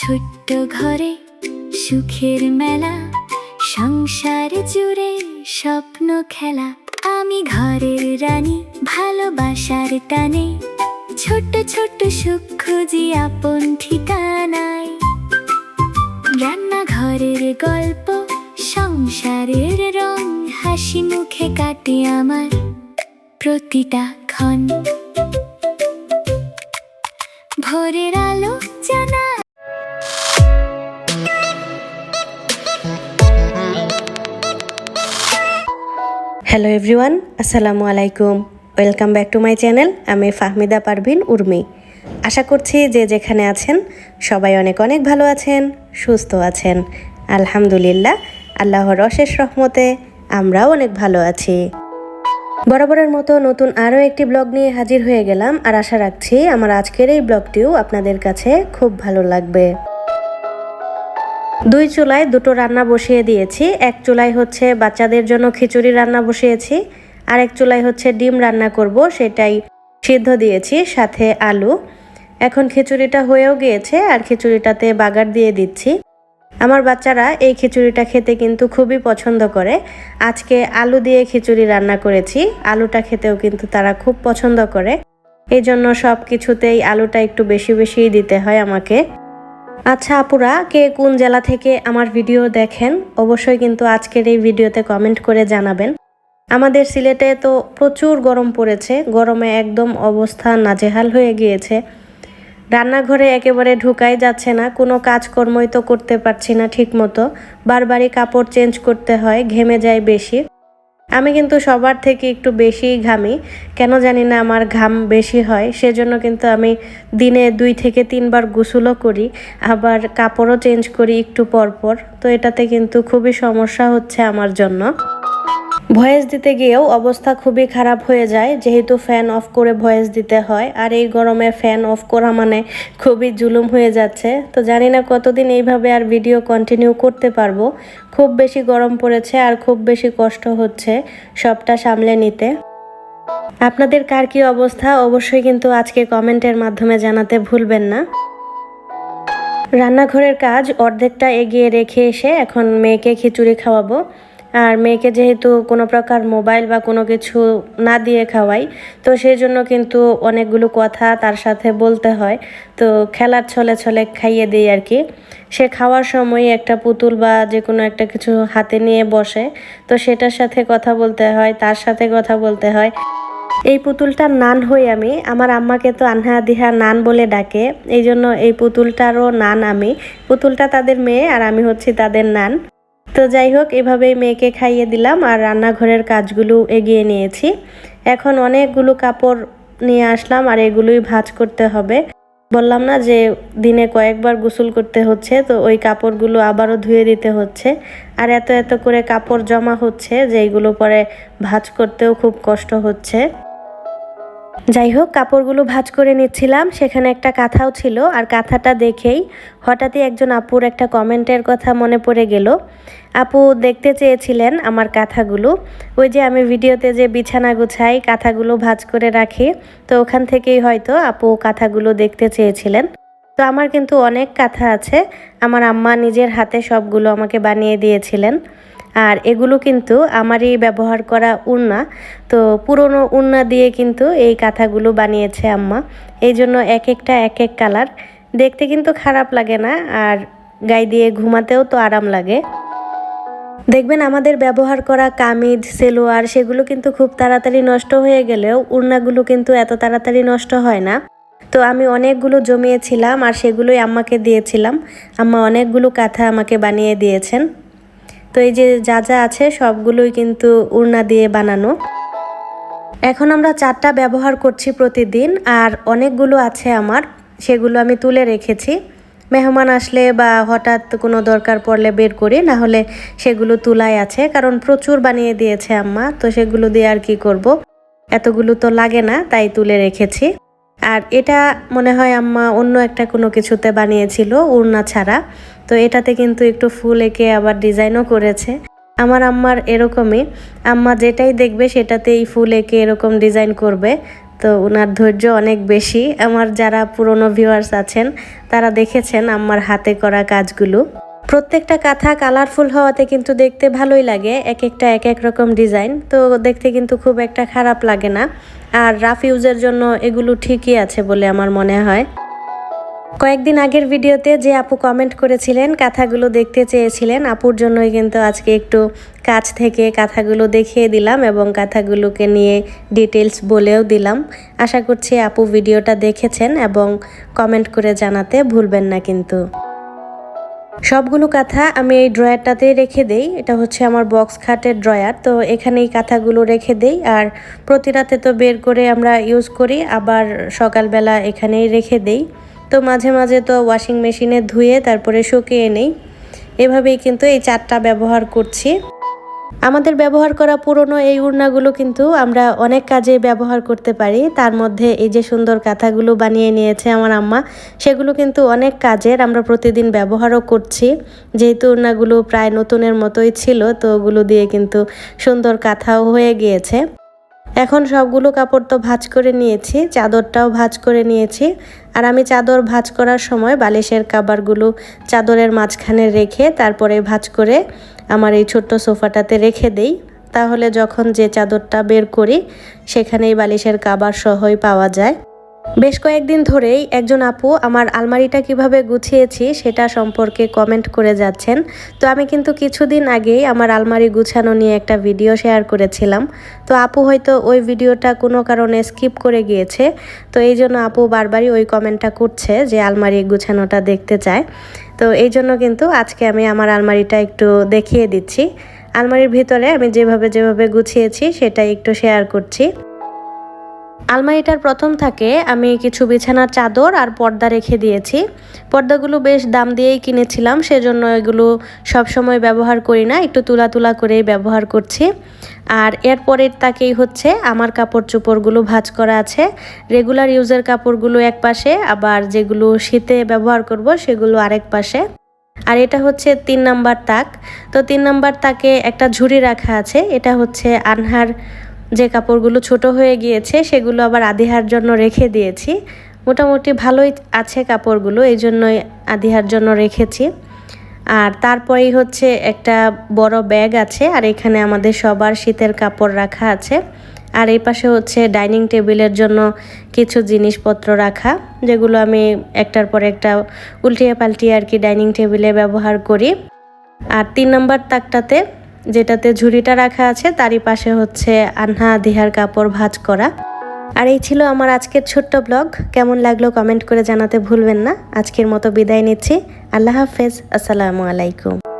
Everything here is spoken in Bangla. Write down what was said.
ছোট্ট ঘরে সুখের মেলা, সংসার জুড়ে স্বপ্ন খেলা। আমি ঘরের রানী, ভালোবাসার টানে ছোট্ট ছোট্ট সুখ খুঁজি আপন ঠিকানায়। রান্নাঘরের গল্প, সংসারের রং, হাসি মুখে কাটে আমার প্রতিটা ক্ষণ। ভোরের আলো জানা। হ্যালো এভরিওয়ান, আসসালামু আলাইকুম। Welcome back to my channel. আমি ফাহমিদা পারভিন উর্মি। আশা করছি যে যেখানে আছেন সবাই অনেক অনেক ভালো আছেন, সুস্থ আছেন। আলহামদুলিল্লাহ, আল্লাহর অশেষ রহমতে আমরাও অনেক ভালো আছি। বরাবরের মতো নতুন আরও একটি ব্লগ নিয়ে হাজির হয়ে গেলাম, আর আশা রাখছি আমার আজকের এই ব্লগটিও আপনাদের কাছে খুব ভালো লাগবে। দুই চুলায় দুটো রান্না বসিয়ে দিয়েছি। এক চুলায় হচ্ছে বাচ্চাদের জন্য খিচুড়ি রান্না বসিয়েছি, আর এক চুলায় হচ্ছে ডিম রান্না করব, সেটাই সিদ্ধ দিয়েছি, সাথে আলু। এখন খিচুড়িটা হয়েও গিয়েছে, আর খিচুড়িটাতে বাগার দিয়ে দিচ্ছি। আমার বাচ্চারা এই খিচুড়িটা খেতে কিন্তু খুবই পছন্দ করে। আজকে আলু দিয়ে খিচুড়ি রান্না করেছি, আলুটা খেতেও কিন্তু তারা খুব পছন্দ করে। এই জন্য সব কিছুতেই আলুটা একটু বেশি বেশিই দিতে হয় আমাকে। আচ্ছা আপুরা, কে কোন জেলা থেকে আমার ভিডিও দেখেন অবশ্যই কিন্তু আজকের এই ভিডিওতে কমেন্ট করে জানাবেন। আমাদের সিলেটে তো প্রচুর গরম পড়েছে, গরমে একদম অবস্থা নাজেহাল হয়ে গিয়েছে। রান্নাঘরে একেবারে ঢুকাই যাচ্ছে না, কোনো কাজকর্মই তো করতে পারছি না ঠিক মতো। বারবারই কাপড় চেঞ্জ করতে হয়, ঘেমে যায় বেশি। আমি কিন্তু সবার থেকে একটু বেশিই ঘামি, কেন জানি না আমার ঘাম বেশি হয়। সেজন্য কিন্তু আমি দিনে 2 থেকে 3 বার গোসলও করি, আবার কাপড়ও চেঞ্জ করি একটু পর পর। তো এটাতে কিন্তু খুবই সমস্যা হচ্ছে আমার জন্য। ভয়েস দিতে গিয়েও অবস্থা খুবই খারাপ হয়ে যায়, যেহেতু ফ্যান অফ করে ভয়েস দিতে হয়, আর এই গরমে ফ্যান অফ করা মানে খুবই জুলুম হয়ে যাচ্ছে। তো জানি না কতদিন এইভাবে আর ভিডিও কন্টিনিউ করতে পারবো। খুব বেশি গরম পড়েছে আর খুব বেশি কষ্ট হচ্ছে সবটা সামলে নিতে। আপনাদের কার কি অবস্থা অবশ্যই কিন্তু আজকে কমেন্টের মাধ্যমে জানাতে ভুলবেন না। রান্নাঘরের কাজ অর্ধেকটা এগিয়ে রেখে এসে এখন মেয়েকে খিচুড়ি খাওয়াবো। আর মেয়েকে যেহেতু কোনো প্রকার মোবাইল বা কোনো কিছু না দিয়ে খাওয়াই, তো সেই জন্য কিন্তু অনেকগুলো কথা তার সাথে বলতে হয়। তো খেলার ছলে ছলে খাইয়ে দিই আর কি। সে খাওয়ার সময় একটা পুতুল বা যে কোনো একটা কিছু হাতে নিয়ে বসে, তো সেটার সাথে কথা বলতে হয়, তার সাথে কথা বলতে হয়। এই পুতুলটার নান হই আমি। আমার আম্মাকে তো আনহা দিহা নান বলে ডাকে, এই জন্য এই পুতুলটারও নান আমি। পুতুলটা তাদের মেয়ে আর আমি হচ্ছি তাদের নান। তো যাই হোক, এভাবেই মেয়েকে খাইয়ে দিলাম আর রান্নাঘরের কাজগুলো এগিয়ে নিয়েছি। এখন অনেকগুলো কাপড় নিয়ে আসলাম, আর এগুলোই ভাঁজ করতে হবে। বললাম না যে দিনে কয়েকবার গোসল করতে হচ্ছে, তো ওই কাপড়গুলো আবারও ধুয়ে দিতে হচ্ছে। আর এত এত করে কাপড় জমা হচ্ছে যে এইগুলো পরে ভাঁজ করতেও খুব কষ্ট হচ্ছে। যাই হোক, কাপড়গুলো ভাঁজ করে নিচ্ছিলাম, সেখানে একটা কাঁথাও ছিল। আর কাঁথাটা দেখেই হঠাৎই একজন আপুর একটা কমেন্টের কথা মনে পড়ে গেল। আপু দেখতে চেয়েছিলেন আমার কাঁথাগুলো। ওই যে আমি ভিডিওতে যে বিছানা গুছাই, কাঁথাগুলো ভাঁজ করে রাখি, তো ওখান থেকেই হয়তো আপু কাঁথাগুলো দেখতে চেয়েছিলেন। তো আমার কিন্তু অনেক কাঁথা আছে, আমার আম্মা নিজের হাতে সবগুলো আমাকে বানিয়ে দিয়েছিলেন। আর এগুলো কিন্তু আমারই ব্যবহার করা উড়না, তো পুরনো উড়না দিয়ে কিন্তু এই কাঁথাগুলো বানিয়েছে আম্মা। এই জন্য এক একটা এক এক কালার, দেখতে কিন্তু খারাপ লাগে না, আর গায়ে দিয়ে ঘুমাতেও তো আরাম লাগে। দেখবেন আমাদের ব্যবহার করা কামিজ, সেলোয়ার সেগুলো কিন্তু খুব তাড়াতাড়ি নষ্ট হয়ে গেলেও উড়নাগুলো কিন্তু এত তাড়াতাড়ি নষ্ট হয় না। তো আমি অনেকগুলো জমিয়েছিলাম আর সেগুলোই আম্মাকে দিয়েছিলাম। আম্মা অনেকগুলো কাঁথা আমাকে বানিয়ে দিয়েছেন। তো এই যে যা যা আছে সবগুলোই কিন্তু উড়না দিয়ে বানানো। এখন আমরা 4টা ব্যবহার করছি প্রতিদিন, আর অনেকগুলো আছে আমার, সেগুলো আমি তুলে রেখেছি। মেহমান আসলে বা হঠাৎ কোনো দরকার পড়লে বের করি, না হলে সেগুলো তুলাই আছে, কারণ প্রচুর বানিয়ে দিয়েছে আম্মা। তো সেগুলো দিয়ে আর কি করব, এতগুলো তো লাগে না, তাই তুলে রেখেছি। আর এটা মনে হয় আম্মা অন্য একটা কোনো কিছুতে বানিয়েছিল উড়না ছাড়া। তো এটাতে কিন্তু একটু ফুল এঁকে আবার ডিজাইনও করেছে। আমার আম্মার এরকমই, আম্মা যেটাই দেখবে সেটাতেই ফুল এঁকে এরকম ডিজাইন করবে। তো ওনার ধৈর্য অনেক বেশি। আমার যারা পুরনো ভিউয়ার্স আছেন তারা দেখেছেন আমার হাতে করা কাজগুলো। প্রত্যেকটা কাঁথা কালারফুল হওয়াতে কিন্তু দেখতে ভালোই লাগে, এক একটা এক এক রকম ডিজাইন, তো দেখতে কিন্তু খুব একটা খারাপ লাগে না। আর রাফ ইউজের জন্য এগুলো ঠিকই আছে বলে আমার মনে হয়। কয়েকদিন আগের ভিডিওতে যে আপু কমেন্ট করেছিলেন, কাঁথাগুলো দেখতে চেয়েছিলেন, আপুর জন্যই কিন্তু আজকে একটু কাছ থেকে কাঁথাগুলো দেখিয়ে দিলাম এবং কাঁথাগুলোকে নিয়ে ডিটেলস বলেও দিলাম। আশা করছি আপু ভিডিওটা দেখেছেন এবং কমেন্ট করে জানাতে ভুলবেন না কিন্তু। সবগুলো কাঁথা আমি এই ড্রয়ারটাতেই রেখে দেই। এটা হচ্ছে আমার বক্স খাটের ড্রয়ার, তো এখানেই কাঁথাগুলো রেখে দেই। আর প্রতি রাতে তো বের করে আমরা ইউজ করি, আবার সকালবেলা এখানেই রেখে দেই। তো মাঝে মাঝে তো ওয়াশিং মেশিনে ধুয়ে তারপরে শুকিয়ে নেই। এভাবেই কিন্তু এই চারটা ব্যবহার করছি। আমাদের ব্যবহার করা পুরনো এই উড়নাগুলো কিন্তু আমরা অনেক কাজে ব্যবহার করতে পারি। তার মধ্যে এই যে সুন্দর কাঁথাগুলো বানিয়ে নিয়েছে আমার আম্মা, সেগুলো কিন্তু অনেক কাজের, আমরা প্রতিদিন ব্যবহারও করছি। যেহেতু উড়নাগুলো প্রায় নতুনের মতোই ছিল, তো ওগুলো দিয়ে কিন্তু সুন্দর কাঁথাও হয়ে গিয়েছে। এখন সবগুলো কাপড় তো ভাঁজ করে নিয়েছি, চাদরটাও ভাঁজ করে নিয়েছি। আর আমি চাদর ভাঁজ করার সময় বালিশের কভারগুলো চাদরের মাঝখানে রেখে তারপরে ভাঁজ করে আমার এই ছোট্ট সোফাটাতে রেখে দেই। তাহলে যখন যে চাদরটা বের করি সেখানেই বালিশের কভার সহই পাওয়া যায়। বেশ কয়েকদিন ধরেই একজন আপু আমার আলমারিটা কিভাবে গুছিয়েছি সেটা সম্পর্কে কমেন্ট করে যাচ্ছেন। তো আমি কিন্তু কিছুদিন আগেই আমার আলমারি গুছানো নিয়ে একটা ভিডিও শেয়ার করেছিলাম। তো আপু হয়তো ওই ভিডিওটা কোনো কারণে স্কিপ করে গিয়েছে, তো এই জন্য আপু বারবারই ওই কমেন্টটা করছে যে আলমারি গুছানোটা দেখতে চায়। তো এই জন্য কিন্তু আজকে আমি আমার আলমারিটা একটু দেখিয়ে দিচ্ছি। আলমারির ভিতরে আমি যেভাবে গুছিয়েছি সেটাই একটু শেয়ার করছি। আলমারিটার প্রথম থাকে আমি কিছু বিছানার চাদর আর পর্দা রেখে দিয়েছি। পর্দাগুলো বেশ দাম দিয়েই কিনেছিলাম, সেজন্য এগুলো সবসময় ব্যবহার করি না, একটু তুলা করেই ব্যবহার করছি। আর এরপরের তাকেই হচ্ছে আমার কাপড় চোপড়গুলো ভাঁজ করা আছে। রেগুলার ইউজের কাপড়গুলো এক পাশে, আবার যেগুলো শীতে ব্যবহার করব সেগুলো আরেক পাশে। আর এটা হচ্ছে 3 নাম্বার তাক। তো 3 নাম্বার তাকে একটা ঝুড়ি রাখা আছে। এটা হচ্ছে আনহার যে কাপড়গুলো ছোট হয়ে গিয়েছে সেগুলো আবার আদিহার জন্য রেখে দিয়েছি। মোটামুটি ভালোই আছে কাপড়গুলো, এই জন্যই আদিহার জন্য রেখেছি। আর তারপরেই হচ্ছে একটা বড় ব্যাগ আছে, আর এখানে আমাদের সবার শীতের কাপড় রাখা আছে। আর এই পাশে হচ্ছে ডাইনিং টেবিলের জন্য কিছু জিনিসপত্র রাখা, যেগুলো আমি একটার পর একটা উল্টিয়ে পাল্টিয়ে আর কি ডাইনিং টেবিলে ব্যবহার করি। আর 3 নাম্বার তাকটাতে যেটাতে ঝুড়িটা রাখা আছে তারই পাশে হচ্ছে আনহা দিহার কাপড় ভাঁজ করা। আর এই ছিল আমার আজকের ছোট্ট ব্লগ। কেমন লাগলো কমেন্ট করে জানাতে ভুলবেন না। আজকের মতো বিদায় নিচ্ছি। আল্লাহ হাফেজ, আসসালামু আলাইকুম।